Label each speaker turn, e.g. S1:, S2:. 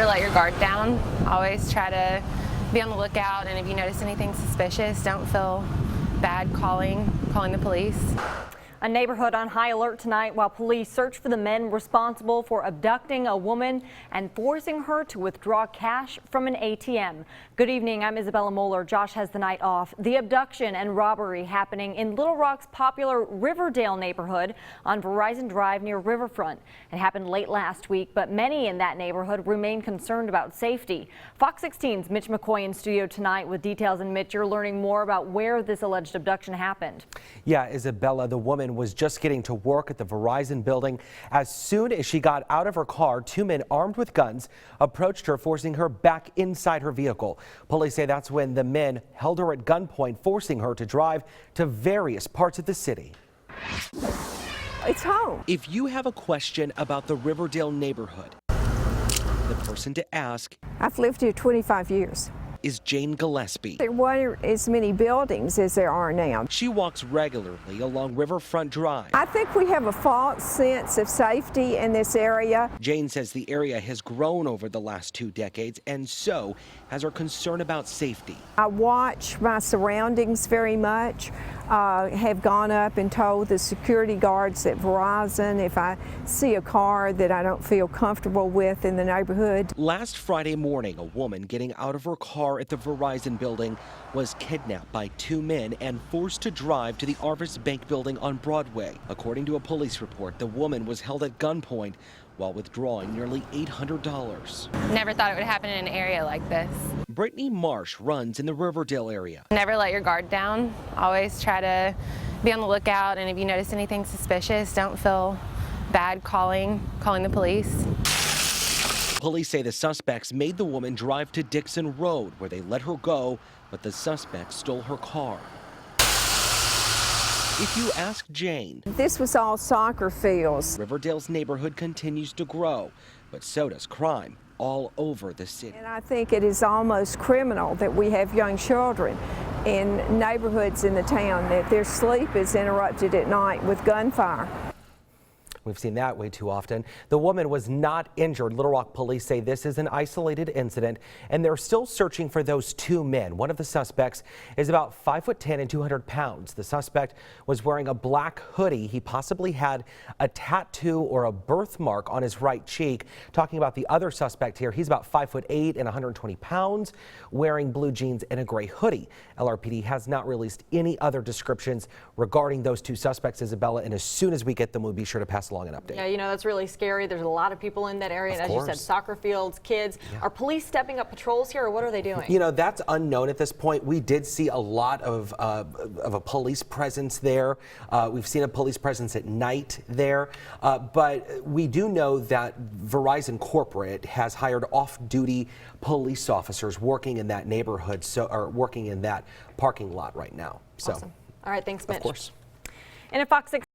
S1: Never let your guard down. Always try to be on the lookout, and if you notice anything suspicious, don't feel bad calling the police.
S2: A neighborhood on high alert tonight while police search for the men responsible for abducting a woman and forcing her to withdraw cash from an ATM. Good evening, I'm Isabella Moeller. Josh has the night off. The abduction and robbery happening in Little Rock's popular Riverdale neighborhood on Verizon Drive near Riverfront. It happened late last week, but many in that neighborhood remain concerned about safety. Fox 16's Mitch McCoy in studio tonight with details. And Mitch, you're learning more about where this alleged abduction happened.
S3: Yeah, Isabella, the woman was just getting to work at the Verizon building. As soon as she got out of her car, two men armed with guns approached her, forcing her back inside her vehicle. Police say that's when the men held her at gunpoint, forcing her to drive to various parts of the city.
S4: It's home.
S3: If you have a question about the Riverdale neighborhood, the person to ask
S4: I've lived here 25 years.
S3: is Jane Gillespie.
S4: There weren't as many buildings as there are now.
S3: She walks regularly along Riverfront Drive.
S4: I think we have a false sense of safety in this area.
S3: Jane says the area has grown over the last 2 decades, and so has her concern about safety.
S4: I watch my surroundings very much. Have gone up and told the security guards at Verizon if I see a car that I don't feel comfortable with in the neighborhood.
S3: Last Friday morning, a woman getting out of her car at the Verizon building was kidnapped by two men and forced to drive to the Arvis Bank building on Broadway. According to a police report, the woman was held at gunpoint while withdrawing nearly $800.
S1: Never thought it would happen in an area like this.
S3: Brittany Marsh runs in the Riverdale area.
S1: Never let your guard down. Always try to be on the lookout, and if you notice anything suspicious, don't feel bad calling the police.
S3: Police say the suspects made the woman drive to Dixon Road, where they let her go, but the suspects stole her car. If you ask Jane,
S4: This was all soccer fields.
S3: Riverdale's neighborhood continues to grow, but so does crime all over the city.
S4: And I think it is almost criminal that we have young children in neighborhoods in the town that their sleep is interrupted at night with gunfire.
S3: We've seen that way too often. The woman was not injured. Little Rock police say this is an isolated incident, and they're still searching for those two men. One of the suspects is about 5'10" and 200 pounds. The suspect was wearing a black hoodie. He possibly had a tattoo or a birthmark on his right cheek. Talking about the other suspect here, he's about 5'8" and 120 pounds, wearing blue jeans and a gray hoodie. LRPD has not released any other descriptions regarding those two suspects, Isabella, and as soon as we get them, we'll be sure to pass along an update.
S2: Yeah, you know, that's really scary. There's a lot of people in that area. And as you said, soccer fields, kids.
S3: Yeah.
S2: Are police stepping up patrols here, or what are they doing?
S3: You know, that's unknown at this point. We did see a lot of a police presence there. We've seen a police presence at night there. But we do know that Verizon Corporate has hired off-duty police officers working in that neighborhood, or working in that parking lot right now. So,
S2: awesome. All right, thanks, Mitch.
S3: of course.
S2: And at Fox 6